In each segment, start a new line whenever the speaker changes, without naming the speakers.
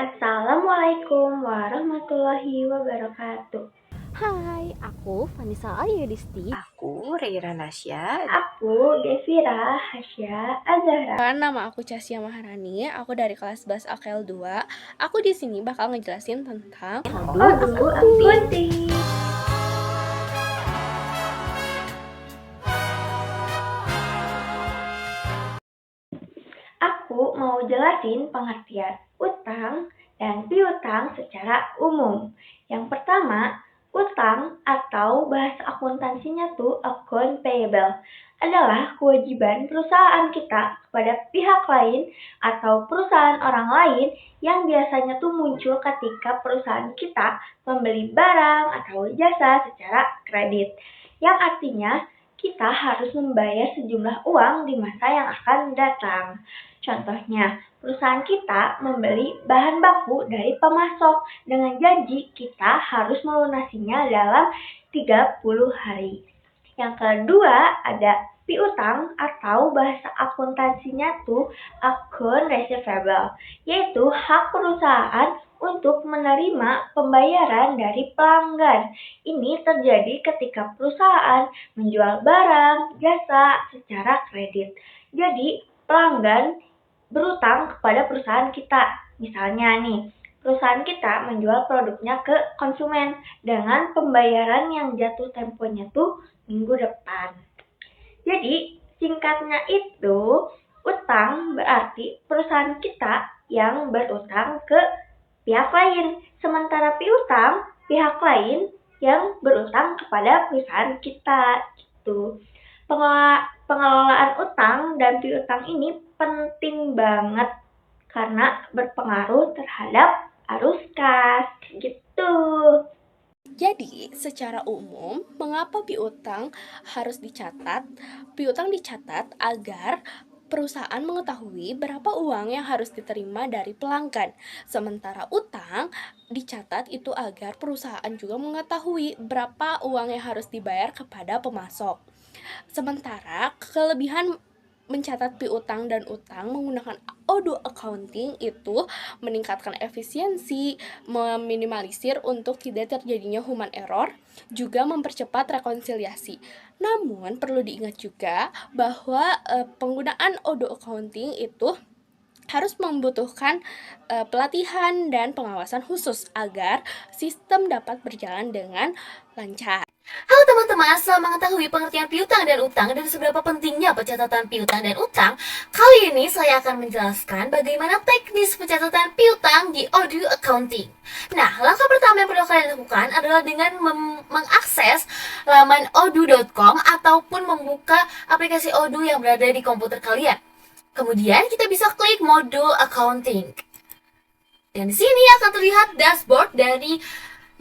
Assalamualaikum warahmatullahi wabarakatuh.
Hai, aku Vanessa Ayudisti.
Aku Reira Nasya.
Aku Devira Hasya Azahra.
Nama aku Casya Maharani. Aku dari kelas 11 AKL 2. Aku di sini bakal ngejelasin tentang
Odoo Akunting. Aku mau jelasin pengertian utang dan piutang secara umum. Yang pertama, utang atau bahasa akuntansinya tuh account payable adalah kewajiban perusahaan kita kepada pihak lain atau perusahaan orang lain yang biasanya tuh muncul ketika perusahaan kita membeli barang atau jasa secara kredit. Yang artinya kita harus membayar sejumlah uang di masa yang akan datang. Contohnya, perusahaan kita membeli bahan baku dari pemasok dengan janji kita harus melunasinya dalam 30 hari. Yang kedua ada piutang atau bahasa akuntansinya tuh account receivable, yaitu hak perusahaan untuk menerima pembayaran dari pelanggan. Ini terjadi ketika perusahaan menjual barang, jasa secara kredit. Jadi, pelanggan berutang kepada perusahaan kita. Misalnya nih, perusahaan kita menjual produknya ke konsumen dengan pembayaran yang jatuh temponya tuh minggu depan. Jadi, singkatnya itu, utang berarti perusahaan kita yang berutang ke pihak lain. Sementara piutang, pihak lain yang berutang kepada perusahaan kita. Gitu. Pengelolaan utang dan piutang ini penting banget karena berpengaruh terhadap arus kas gitu.
Jadi, secara umum, mengapa piutang harus dicatat? Piutang dicatat agar perusahaan mengetahui berapa uang yang harus diterima dari pelanggan. Sementara utang dicatat itu agar perusahaan juga mengetahui berapa uang yang harus dibayar kepada pemasok. Sementara kelebihan mencatat piutang dan utang menggunakan Odoo Accounting itu meningkatkan efisiensi, meminimalisir untuk tidak terjadinya human error, juga mempercepat rekonsiliasi. Namun perlu diingat juga bahwa penggunaan Odoo Accounting itu harus membutuhkan pelatihan dan pengawasan khusus agar sistem dapat berjalan dengan lancar.
Halo teman-teman, setelah mengetahui pengertian piutang dan utang dan seberapa pentingnya pencatatan piutang dan utang, kali ini saya akan menjelaskan bagaimana teknis pencatatan piutang di Odoo Accounting. Nah, langkah pertama yang perlu kalian lakukan adalah dengan mengakses laman odoo.com ataupun membuka aplikasi Odoo yang berada di komputer kalian. Kemudian kita bisa klik modul accounting. Dan di sini akan terlihat dashboard dari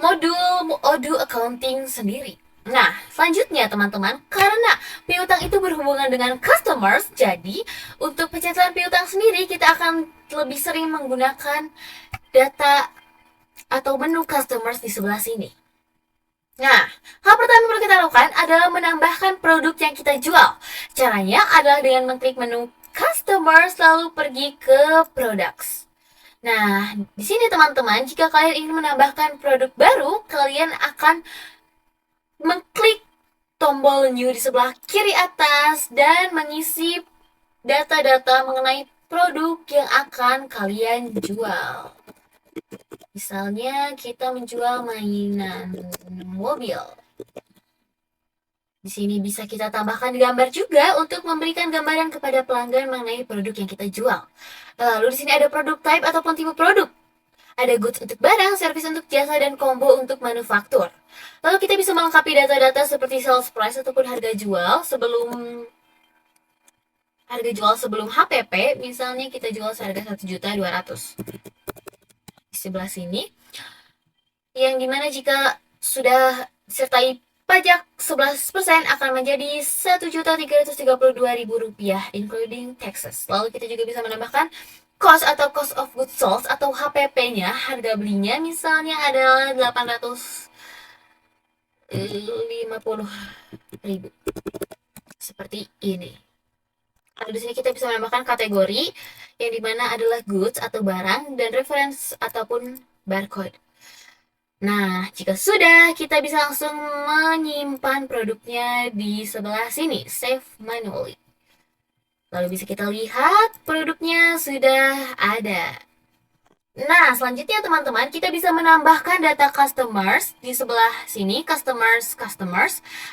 modul Odoo Accounting sendiri. Nah, selanjutnya teman-teman, karena piutang itu berhubungan dengan customers, jadi untuk pencatatan piutang sendiri kita akan lebih sering menggunakan data atau menu customers di sebelah sini. Nah, hal pertama yang perlu kita lakukan adalah menambahkan produk yang kita jual. Caranya adalah dengan mengklik menu customers lalu pergi ke products. Nah, di sini teman-teman, jika kalian ingin menambahkan produk baru, kalian akan mengklik tombol new di sebelah kiri atas dan mengisi data-data mengenai produk yang akan kalian jual. Misalnya kita menjual mainan mobil. Di sini bisa kita tambahkan gambar juga untuk memberikan gambaran kepada pelanggan mengenai produk yang kita jual. Lalu di sini ada produk type ataupun tipe produk. Ada goods untuk barang, service untuk jasa, dan combo untuk manufaktur. Lalu kita bisa melengkapi data-data seperti sales price ataupun harga jual sebelum HPP. Misalnya kita jual seharga 1.200.000. Di sebelah sini, yang dimana jika sudah disertai pajak 11% akan menjadi Rp1.332.000 including taxes. Lalu kita juga bisa menambahkan cost atau cost of goods sold atau HPP-nya, harga belinya misalnya adalah 850.000. Seperti ini. Lalu di sini kita bisa menambahkan kategori yang dimana adalah goods atau barang dan reference ataupun barcode. Nah, jika sudah, kita bisa langsung menyimpan produknya di sebelah sini, save manually. Lalu bisa kita lihat produknya sudah ada. Nah, selanjutnya teman-teman, kita bisa menambahkan data customers di sebelah sini, customers.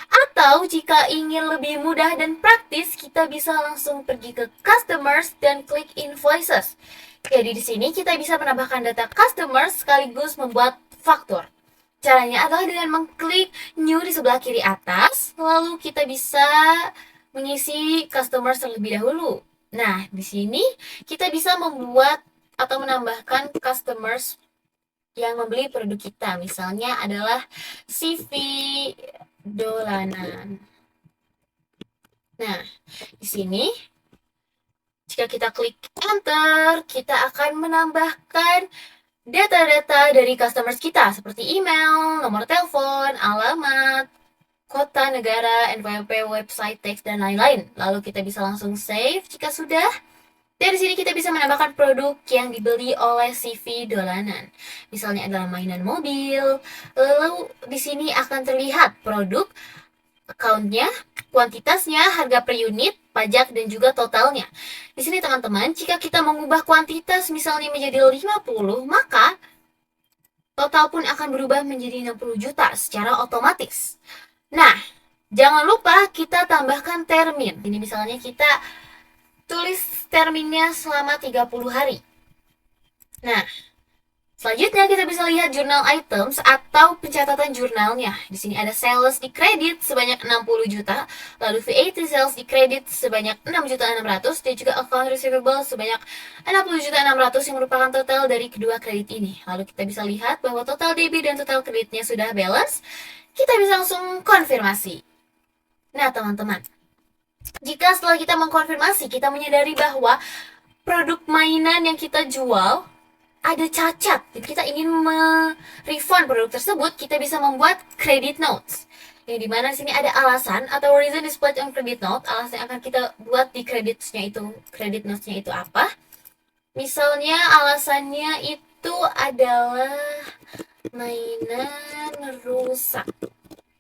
Atau jika ingin lebih mudah dan praktis, kita bisa langsung pergi ke customers dan klik invoices. Jadi di sini kita bisa menambahkan data customers sekaligus membuat faktur. Caranya adalah dengan mengklik new di sebelah kiri atas, lalu kita bisa mengisi customers terlebih dahulu. Nah, di sini kita bisa membuat atau menambahkan customers yang membeli produk kita. Misalnya adalah CV Dolanan. Nah, di sini jika kita klik enter, kita akan menambahkan data-data dari customers kita seperti email, nomor telepon, alamat, kota, negara, NPWP, website, teks, dan lain-lain. Lalu kita bisa langsung save jika sudah. Dari sini kita bisa menambahkan produk yang dibeli oleh CV Dolanan. Misalnya adalah mainan mobil. Lalu di sini akan terlihat produk, account-nya, kuantitasnya, harga per unit, pajak, dan juga totalnya. Di sini teman-teman, jika kita mengubah kuantitas misalnya menjadi 50, maka total pun akan berubah menjadi 60 juta secara otomatis. Nah, jangan lupa kita tambahkan termin. Ini misalnya kita tulis terminnya selama 30 hari. Nah, selanjutnya kita bisa lihat jurnal items atau pencatatan jurnalnya. Di sini ada sales di kredit sebanyak 60 juta, lalu VAT sales di kredit sebanyak 6.600.000 dan juga account receivable sebanyak 60.600.000 yang merupakan total dari kedua kredit ini. Lalu kita bisa lihat bahwa total debit dan total kreditnya sudah balance. Kita bisa langsung konfirmasi. Nah, teman-teman, jika setelah kita mengkonfirmasi, kita menyadari bahwa produk mainan yang kita jual ada cacat, dan kita ingin refund produk tersebut, kita bisa membuat credit notes. Yang dimana sini ada alasan atau reason displayed on credit note, alasan yang akan kita buat di credit notes-nya itu apa. Misalnya alasannya itu adalah mainan rusak.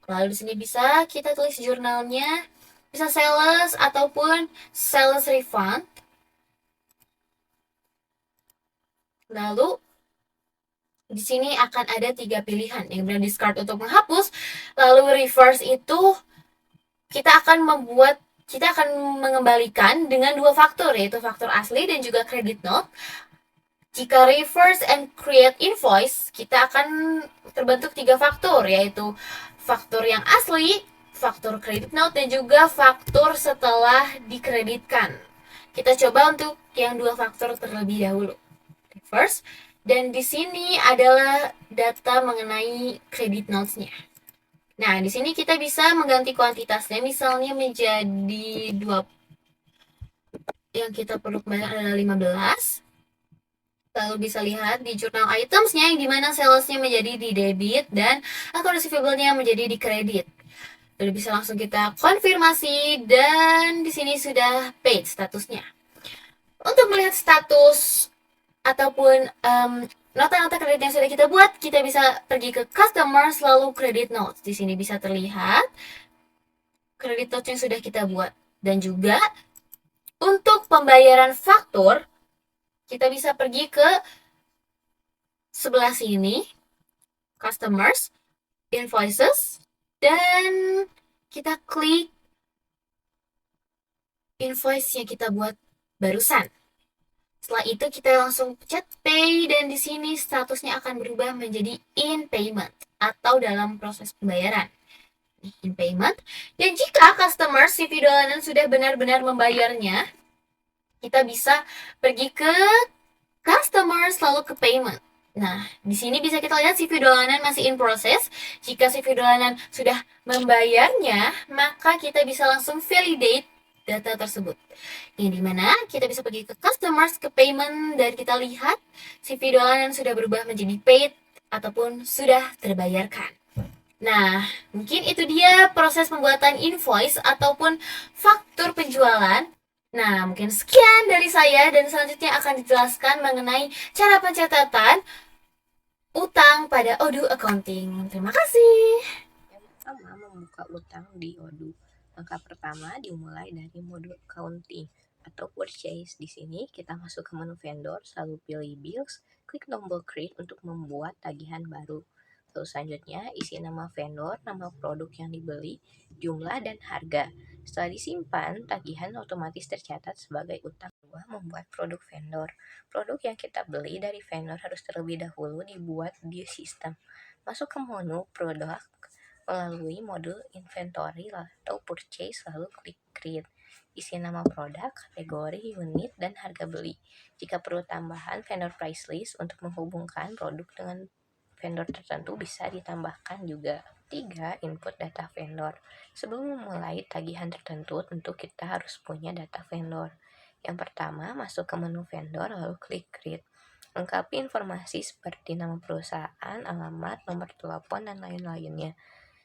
Lalu di sini bisa kita tulis jurnalnya. Bisa sales ataupun sales refund. Lalu di sini akan ada 3 pilihan. Yang benar discard untuk menghapus, lalu reverse itu kita akan mengembalikan dengan 2 faktor, yaitu faktor asli dan juga credit note. Jika reverse and create invoice, kita akan terbentuk 3 faktor, yaitu faktor yang asli, faktor credit note, dan juga faktor setelah dikreditkan. Kita coba untuk yang 2 faktor terlebih dahulu. Reverse. Dan di sini adalah data mengenai credit notes-nya. Nah, di sini kita bisa mengganti kuantitasnya, misalnya menjadi 2, yang kita perlu bayar adalah 15. Lalu bisa lihat di jurnal items-nya yang dimana sales-nya menjadi di debit dan account receivable-nya menjadi di kredit. Lalu bisa langsung kita konfirmasi dan di sini sudah paid statusnya. Untuk melihat status ataupun nota-nota kredit yang sudah kita buat, kita bisa pergi ke customers lalu credit notes. Di sini bisa terlihat credit notes yang sudah kita buat. Dan juga untuk pembayaran faktur, kita bisa pergi ke sebelah sini, customers, invoices, dan kita klik invoice yang kita buat barusan. Setelah itu kita langsung pencet pay dan di sini statusnya akan berubah menjadi in payment atau dalam proses pembayaran. In payment. Dan jika customer CV Dolanan sudah benar-benar membayarnya, kita bisa pergi ke customers lalu ke payment. Nah, di sini bisa kita lihat CV Dolanan masih in process. Jika CV Dolanan sudah membayarnya, maka kita bisa langsung validate data tersebut. Yang dimana kita bisa pergi ke customers, ke payment, dan kita lihat CV Dolanan sudah berubah menjadi paid ataupun sudah terbayarkan. Nah, mungkin itu dia proses pembuatan invoice ataupun faktur penjualan Nah, mungkin sekian dari saya dan selanjutnya akan dijelaskan mengenai cara pencatatan utang pada Odoo Accounting. Terima kasih.
Yang pertama, membuka utang di Odoo. Langkah pertama dimulai dari mode accounting atau purchase. Di sini kita masuk ke menu vendor, lalu pilih bills, klik tombol create untuk membuat tagihan baru. Lalu selanjutnya isi nama vendor, nama produk yang dibeli, jumlah dan harga. Setelah disimpan, tagihan otomatis tercatat sebagai utang. Kedua, membuat produk vendor. Produk yang kita beli dari vendor harus terlebih dahulu dibuat di sistem. Masuk ke menu produk melalui mode inventory atau purchase, lalu klik create. Isi nama produk, kategori, unit, dan harga beli. Jika perlu tambahan vendor price list untuk menghubungkan produk dengan vendor tertentu bisa ditambahkan juga. 3. Input data vendor. Sebelum memulai tagihan tertentu, tentu kita harus punya data vendor. Yang pertama, masuk ke menu vendor lalu klik create. Lengkapi informasi seperti nama perusahaan, alamat, nomor telepon, dan lain-lainnya.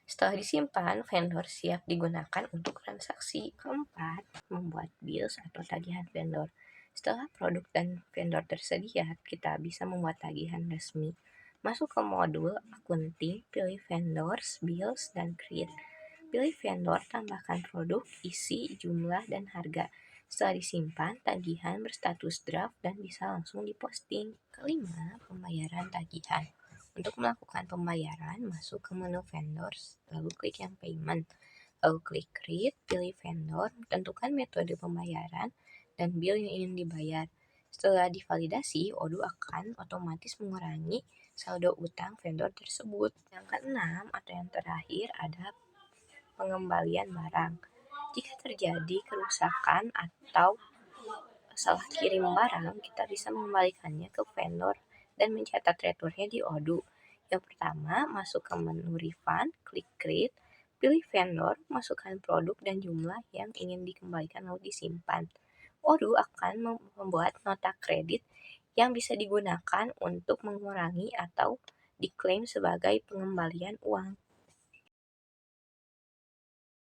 Setelah disimpan, vendor siap digunakan untuk transaksi. Keempat, membuat bills atau tagihan vendor. Setelah produk dan vendor tersedia, kita bisa membuat tagihan resmi. Masuk ke modul akunting, pilih vendors, bills, dan create. Pilih vendor, tambahkan produk, isi, jumlah, dan harga. Setelah disimpan, tagihan berstatus draft dan bisa langsung diposting. Kelima, pembayaran tagihan. Untuk melakukan pembayaran, masuk ke menu vendors, lalu klik yang payment, lalu klik create, pilih vendor, tentukan metode pembayaran dan bill yang ingin dibayar. Setelah divalidasi, Odoo akan otomatis mengurangi saldo utang vendor tersebut. Yang keenam atau yang terakhir ada pengembalian barang. Jika terjadi kerusakan atau salah kirim barang, kita bisa mengembalikannya ke vendor dan mencatat returnnya di Odoo. Yang pertama, masuk ke menu refund, klik create, pilih vendor, masukkan produk dan jumlah yang ingin dikembalikan lalu disimpan. Odoo akan membuat nota kredit yang bisa digunakan untuk mengurangi atau diklaim sebagai pengembalian uang.